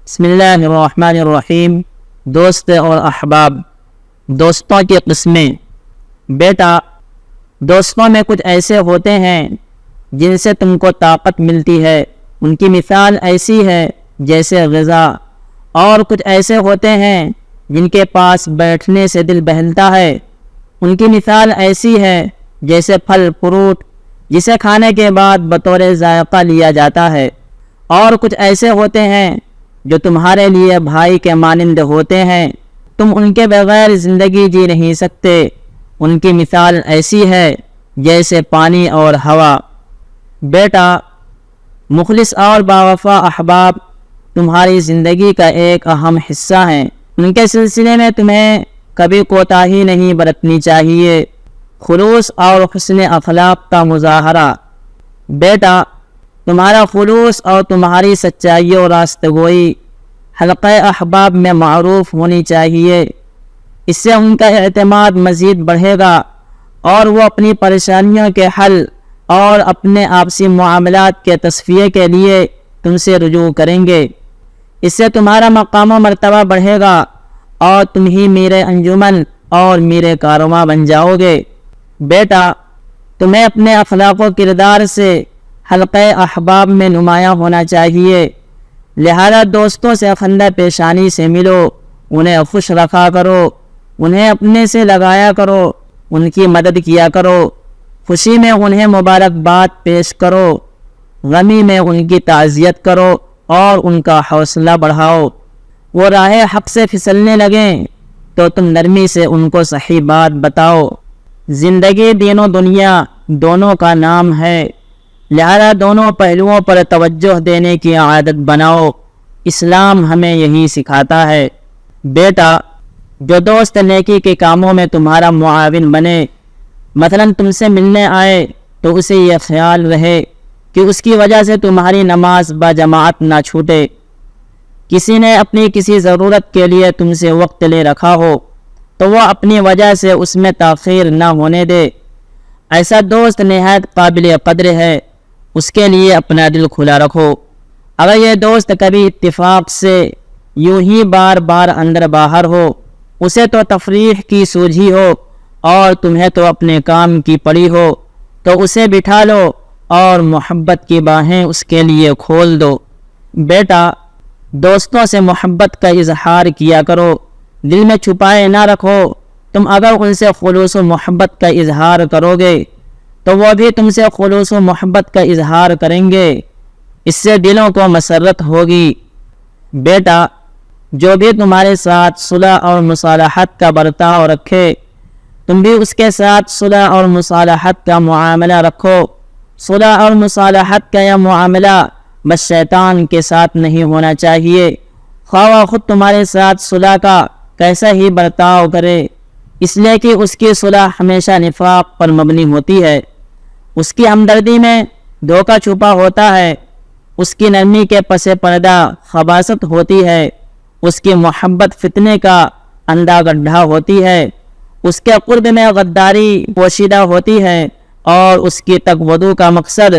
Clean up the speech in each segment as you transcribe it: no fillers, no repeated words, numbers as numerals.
بسم اللہ الرحمن الرحیم۔ دوست اور احباب، دوستوں کی قسمیں۔ بیٹا، دوستوں میں کچھ ایسے ہوتے ہیں جن سے تم کو طاقت ملتی ہے، ان کی مثال ایسی ہے جیسے غذا، اور کچھ ایسے ہوتے ہیں جن کے پاس بیٹھنے سے دل بہلتا ہے، ان کی مثال ایسی ہے جیسے پھل فروٹ جسے کھانے کے بعد بطور ذائقہ لیا جاتا ہے، اور کچھ ایسے ہوتے ہیں جو تمہارے لیے بھائی کے مانند ہوتے ہیں، تم ان کے بغیر زندگی جی نہیں سکتے، ان کی مثال ایسی ہے جیسے پانی اور ہوا۔ بیٹا، مخلص اور باوفا احباب تمہاری زندگی کا ایک اہم حصہ ہیں، ان کے سلسلے میں تمہیں کبھی کوتاہی نہیں برتنی چاہیے، خلوص اور حسن اخلاق کا مظاہرہ۔ بیٹا، تمہارا خلوص اور تمہاری سچائی و راست گوئی حلقہ احباب میں معروف ہونی چاہیے، اس سے ان کا اعتماد مزید بڑھے گا اور وہ اپنی پریشانیوں کے حل اور اپنے آپسی معاملات کے تصفیے کے لیے تم سے رجوع کریں گے، اس سے تمہارا مقام و مرتبہ بڑھے گا اور تم ہی میرے انجمن اور میرے کارواں بن جاؤ گے۔ بیٹا، تمہیں اپنے اخلاق و کردار سے حلقہ احباب میں نمایاں ہونا چاہیے، لہذا دوستوں سے خندہ پیشانی سے ملو، انہیں خوش رکھا کرو، انہیں اپنے سے لگایا کرو، ان کی مدد کیا کرو، خوشی میں انہیں مبارکباد پیش کرو، غمی میں ان کی تعزیت کرو اور ان کا حوصلہ بڑھاؤ۔ وہ راہ حق سے پھسلنے لگیں تو تم نرمی سے ان کو صحیح بات بتاؤ۔ زندگی دین و دنیا دونوں کا نام ہے، لہذا دونوں پہلوؤں پر توجہ دینے کی عادت بناؤ، اسلام ہمیں یہی سکھاتا ہے۔ بیٹا، جو دوست نیکی کے کاموں میں تمہارا معاون بنے، مثلا تم سے ملنے آئے تو اسے یہ خیال رہے کہ اس کی وجہ سے تمہاری نماز با جماعت نہ چھوٹے، کسی نے اپنی کسی ضرورت کے لیے تم سے وقت لے رکھا ہو تو وہ اپنی وجہ سے اس میں تاخیر نہ ہونے دے، ایسا دوست نہایت قابل قدر ہے، اس کے لیے اپنا دل کھلا رکھو۔ اگر یہ دوست کبھی اتفاق سے یوں ہی بار بار اندر باہر ہو، اسے تو تفریح کی سوجھی ہو اور تمہیں تو اپنے کام کی پڑی ہو، تو اسے بٹھا لو اور محبت کی باہیں اس کے لیے کھول دو۔ بیٹا، دوستوں سے محبت کا اظہار کیا کرو، دل میں چھپائے نہ رکھو، تم اگر ان سے خلوص و محبت کا اظہار کرو گے تو وہ بھی تم سے خلوص و محبت کا اظہار کریں گے، اس سے دلوں کو مسرت ہوگی۔ بیٹا، جو بھی تمہارے ساتھ صلح اور مصالحت کا برتاؤ رکھے، تم بھی اس کے ساتھ صلح اور مصالحت کا معاملہ رکھو۔ صلح اور مصالحت کا یہ معاملہ بس شیطان کے ساتھ نہیں ہونا چاہیے، خواہ وہ خود تمہارے ساتھ صلح کا کیسا ہی برتاؤ کرے، اس لیے کہ اس کی صلح ہمیشہ نفاق پر مبنی ہوتی ہے، اس کی ہمدردی میں دھوکہ چھپا ہوتا ہے، اس کی نرمی کے پس پردہ خباثت ہوتی ہے، اس کی محبت فتنے کا اندھا گڈھا ہوتی ہے، اس کے قرب میں غداری پوشیدہ ہوتی ہے، اور اس کی تقویٰ کا مقصد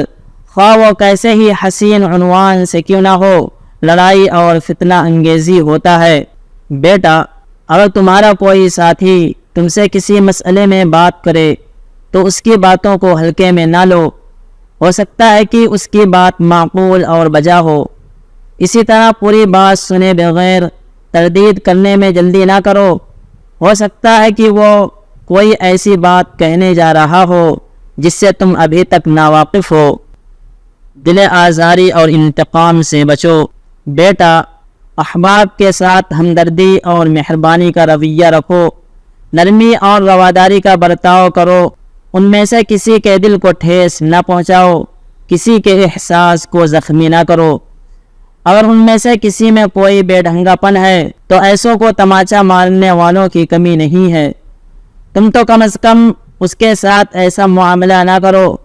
خواہ وہ کیسے ہی حسین عنوان سے کیوں نہ ہو، لڑائی اور فتنہ انگیزی ہوتا ہے۔ بیٹا، اگر تمہارا کوئی ساتھی تم سے کسی مسئلے میں بات کرے تو اس کی باتوں کو ہلکے میں نہ لو، ہو سکتا ہے کہ اس کی بات معقول اور بجا ہو، اسی طرح پوری بات سنے بغیر تردید کرنے میں جلدی نہ کرو، ہو سکتا ہے کہ وہ کوئی ایسی بات کہنے جا رہا ہو جس سے تم ابھی تک ناواقف ہو۔ دل آزاری اور انتقام سے بچو۔ بیٹا، احباب کے ساتھ ہمدردی اور مہربانی کا رویہ رکھو، نرمی اور رواداری کا برتاؤ کرو، ان میں سے کسی کے دل کو ٹھیس نہ پہنچاؤ، کسی کے احساس کو زخمی نہ کرو۔ اگر ان میں سے کسی میں کوئی بے ڈھنگا پن ہے تو ایسوں کو تماچا مارنے والوں کی کمی نہیں ہے، تم تو کم از کم اس کے ساتھ ایسا معاملہ نہ کرو،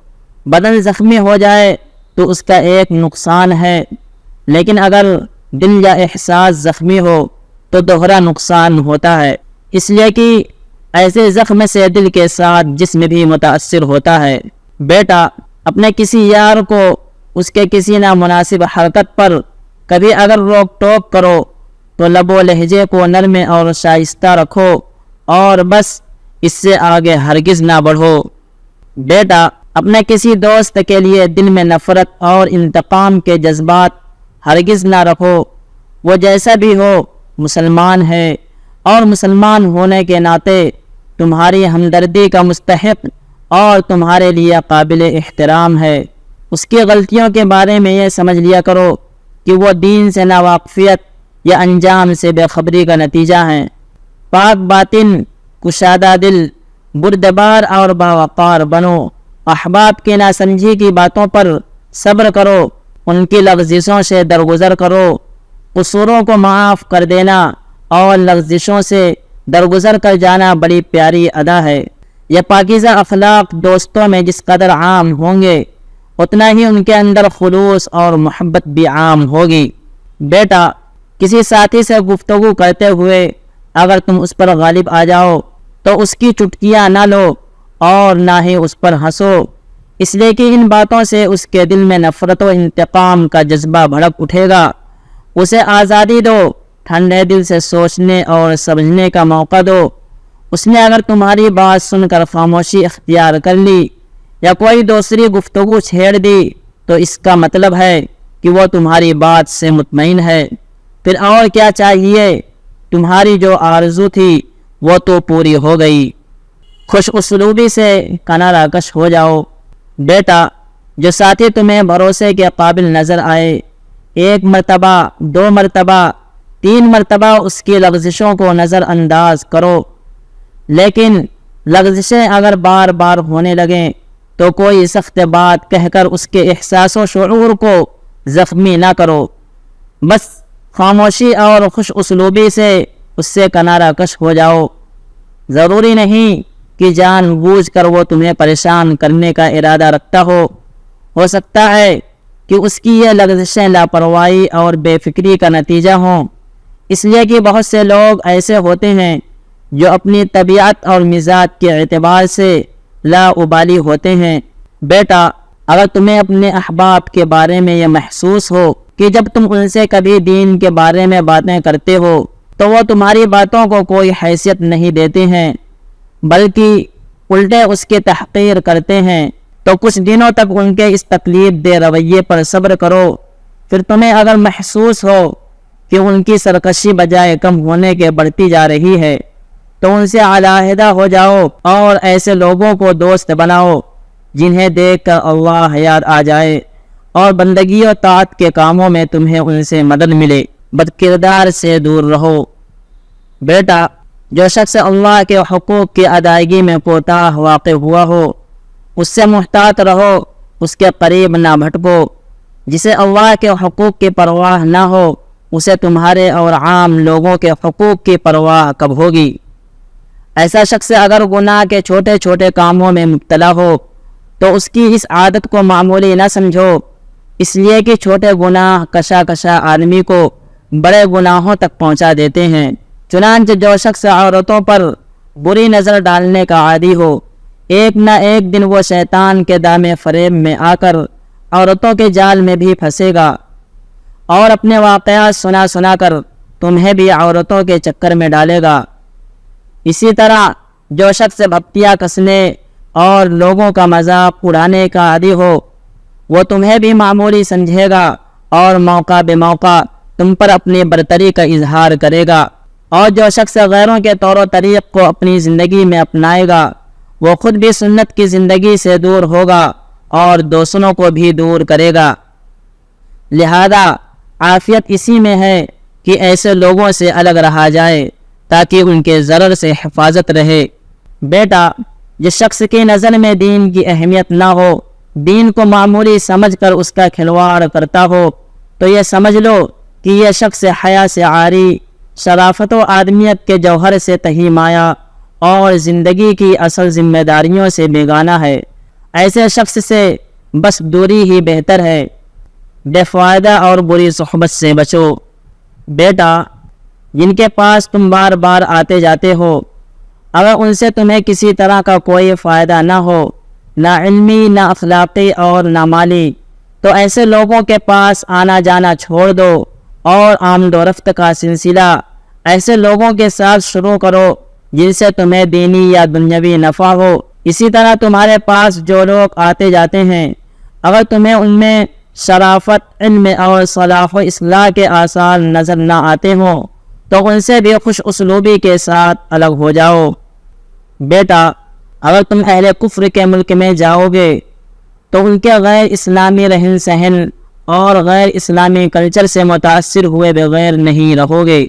بدن زخمی ہو جائے تو اس کا ایک نقصان ہے، لیکن اگر دل یا احساس زخمی ہو تو دوہرا نقصان ہوتا ہے، اس لیے کہ ایسے زخم سے دل کے ساتھ جسم بھی متاثر ہوتا ہے۔ بیٹا، اپنے کسی یار کو اس کے کسی نامناسب حرکت پر کبھی اگر روک ٹوک کرو تو لب و لہجے کو نرم اور شائستہ رکھو اور بس اس سے آگے ہرگز نہ بڑھو۔ بیٹا، اپنے کسی دوست کے لیے دل میں نفرت اور انتقام کے جذبات ہرگز نہ رکھو۔ وہ جیسا بھی ہو مسلمان ہے اور مسلمان ہونے کے ناطے تمہاری ہمدردی کا مستحق اور تمہارے لیے قابل احترام ہے۔ اس کی غلطیوں کے بارے میں یہ سمجھ لیا کرو کہ وہ دین سے ناواقفیت یا انجام سے بے خبری کا نتیجہ ہیں۔ پاک باطن، کشادہ دل، بردبار اور باوقار بنو۔ احباب کی ناسمجھی کی باتوں پر صبر کرو، ان کی لغزشوں سے درگزر کرو۔ قصوروں کو معاف کر دینا اور لغزشوں سے درگزر کر جانا بڑی پیاری ادا ہے۔ یہ پاکیزہ اخلاق دوستوں میں جس قدر عام ہوں گے اتنا ہی ان کے اندر خلوص اور محبت بھی عام ہوگی۔ بیٹا، کسی ساتھی سے گفتگو کرتے ہوئے اگر تم اس پر غالب آ جاؤ تو اس کی چٹکیاں نہ لو اور نہ ہی اس پر ہنسو، اس لیے کہ ان باتوں سے اس کے دل میں نفرت و انتقام کا جذبہ بھڑک اٹھے گا۔ اسے آزادی دو، ٹھنڈے دل سے سوچنے اور سمجھنے کا موقع دو۔ اس نے اگر تمہاری بات سن کر خاموشی اختیار کر لی یا کوئی دوسری گفتگو چھیڑ دی تو اس کا مطلب ہے کہ وہ تمہاری بات سے مطمئن ہے۔ پھر اور کیا چاہیے؟ تمہاری جو آرزو تھی وہ تو پوری ہو گئی۔ خوش اسلوبی سے کنارہ کش ہو جاؤ۔ بیٹا، جو ساتھی تمہیں بھروسے کے قابل نظر آئے، ایک مرتبہ، 2 مرتبہ، 3 مرتبہ اس کی لغزشوں کو نظر انداز کرو، لیکن لغزشیں اگر بار بار ہونے لگیں تو کوئی سخت بات کہہ کر اس کے احساس و شعور کو زخمی نہ کرو، بس خاموشی اور خوش اسلوبی سے اس سے کنارہ کش ہو جاؤ۔ ضروری نہیں کہ جان بوجھ کر وہ تمہیں پریشان کرنے کا ارادہ رکھتا ہو سکتا ہے کہ اس کی یہ لغزشیں لاپرواہی اور بے فکری کا نتیجہ ہوں، اس لیے کہ بہت سے لوگ ایسے ہوتے ہیں جو اپنی طبیعت اور مزاج کے اعتبار سے لا ابالی ہوتے ہیں۔ بیٹا، اگر تمہیں اپنے احباب کے بارے میں یہ محسوس ہو کہ جب تم ان سے کبھی دین کے بارے میں باتیں کرتے ہو تو وہ تمہاری باتوں کو کوئی حیثیت نہیں دیتے ہیں بلکہ الٹے اس کی تحقیر کرتے ہیں، تو کچھ دنوں تک ان کے اس تکلیف دہ رویے پر صبر کرو۔ پھر تمہیں اگر محسوس ہو کہ ان کی سرکشی بجائے کم ہونے کے بڑھتی جا رہی ہے تو ان سے علیحدہ ہو جاؤ اور ایسے لوگوں کو دوست بناؤ جنہیں دیکھ کر اللہ یاد آ جائے اور بندگی و طاعت کے کاموں میں تمہیں ان سے مدد ملے۔ بد کردار سے دور رہو۔ بیٹا، جو شخص اللہ کے حقوق کی ادائیگی میں کوتاہ واقع ہوا ہو اس سے محتاط رہو، اس کے قریب نہ بھٹکو۔ جسے اللہ کے حقوق کی پرواہ نہ ہو اسے تمہارے اور عام لوگوں کے حقوق کی پرواہ کب ہوگی؟ ایسا شخص اگر گناہ کے چھوٹے چھوٹے کاموں میں مبتلا ہو تو اس کی اس عادت کو معمولی نہ سمجھو، اس لیے کہ چھوٹے گناہ کشا کشا آدمی کو بڑے گناہوں تک پہنچا دیتے ہیں۔ چنانچہ جو شخص عورتوں پر بری نظر ڈالنے کا عادی ہو ایک نہ ایک دن وہ شیطان کے دام فریب میں آ کر عورتوں کے جال میں بھی پھنسے گا اور اپنے واقعات سنا سنا کر تمہیں بھی عورتوں کے چکر میں ڈالے گا۔ اسی طرح جو شخص بھپتیاں کسنے اور لوگوں کا مذاق اڑانے کا عادی ہو وہ تمہیں بھی معمولی سمجھے گا اور موقع بے موقع تم پر اپنی برتری کا اظہار کرے گا، اور جو شخص غیروں کے طور و طریق کو اپنی زندگی میں اپنائے گا وہ خود بھی سنت کی زندگی سے دور ہوگا اور دوسروں کو بھی دور کرے گا۔ لہذا عافیت اسی میں ہے کہ ایسے لوگوں سے الگ رہا جائے تاکہ ان کے ضرر سے حفاظت رہے۔ بیٹا، جس شخص کی نظر میں دین کی اہمیت نہ ہو، دین کو معمولی سمجھ کر اس کا کھلواڑ کرتا ہو، تو یہ سمجھ لو کہ یہ شخص حیا سے عاری، شرافت و آدمیت کے جوہر سے تہی مایا اور زندگی کی اصل ذمہ داریوں سے بیگانہ ہے۔ ایسے شخص سے بس دوری ہی بہتر ہے۔ بے فائدہ اور بری صحبت سے بچو۔ بیٹا، جن کے پاس تم بار بار آتے جاتے ہو اگر ان سے تمہیں کسی طرح کا کوئی فائدہ نہ ہو، نہ علمی، نہ اخلاقی اور نہ مالی، تو ایسے لوگوں کے پاس آنا جانا چھوڑ دو اور آمد و رفت کا سلسلہ ایسے لوگوں کے ساتھ شروع کرو جن سے تمہیں دینی یا دنیاوی نفع ہو۔ اسی طرح تمہارے پاس جو لوگ آتے جاتے ہیں، اگر تمہیں ان میں شرافت، علم اور صلاح و اصلاح کے آثار نظر نہ آتے ہوں تو ان سے بھی خوش اسلوبی کے ساتھ الگ ہو جاؤ۔ بیٹا، اگر تم اہل کفر کے ملک میں جاؤ گے تو ان کے غیر اسلامی رہن سہن اور غیر اسلامی کلچر سے متاثر ہوئے بغیر نہیں رہو گے۔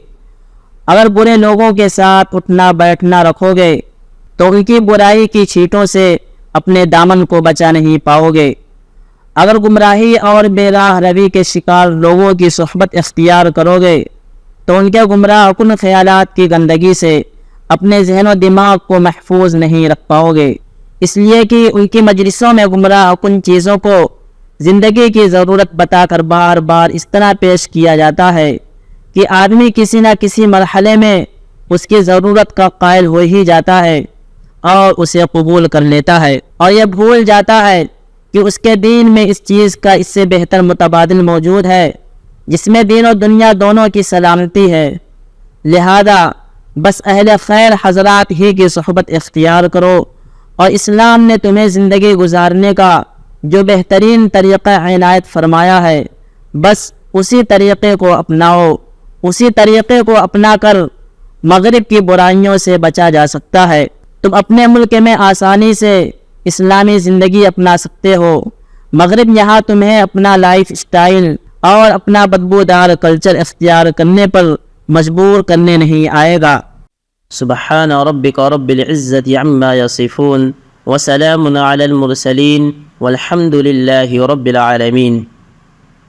اگر برے لوگوں کے ساتھ اٹھنا بیٹھنا رکھو گے تو ان کی برائی کی چھیٹوں سے اپنے دامن کو بچا نہیں پاؤ گے۔ اگر گمراہی اور بے راہ روی کے شکار لوگوں کی صحبت اختیار کرو گے تو ان کے گمراہ کن خیالات کی گندگی سے اپنے ذہن و دماغ کو محفوظ نہیں رکھ پاؤ گے، اس لیے کہ ان کی مجلسوں میں گمراہ کن چیزوں کو زندگی کی ضرورت بتا کر بار بار اس طرح پیش کیا جاتا ہے کہ آدمی کسی نہ کسی مرحلے میں اس کی ضرورت کا قائل ہو ہی جاتا ہے اور اسے قبول کر لیتا ہے، اور یہ بھول جاتا ہے کہ اس کے دین میں اس چیز کا اس سے بہتر متبادل موجود ہے جس میں دین و دنیا دونوں کی سلامتی ہے۔ لہذا بس اہل خیر حضرات ہی کی صحبت اختیار کرو، اور اسلام نے تمہیں زندگی گزارنے کا جو بہترین طریقہ عنایت فرمایا ہے بس اسی طریقے کو اپناؤ۔ اسی طریقے کو اپنا کر مغرب کی برائیوں سے بچا جا سکتا ہے۔ تم اپنے ملک میں آسانی سے اسلامی زندگی اپنا سکتے ہو، مغرب یہاں تمہیں اپنا لائف سٹائل اور اپنا بدبودار کلچر اختیار کرنے پر مجبور کرنے نہیں آئے گا۔ سبحان ربک رب العزت عما یصفون وسلام علی المرسلین والحمد للہ رب العالمین۔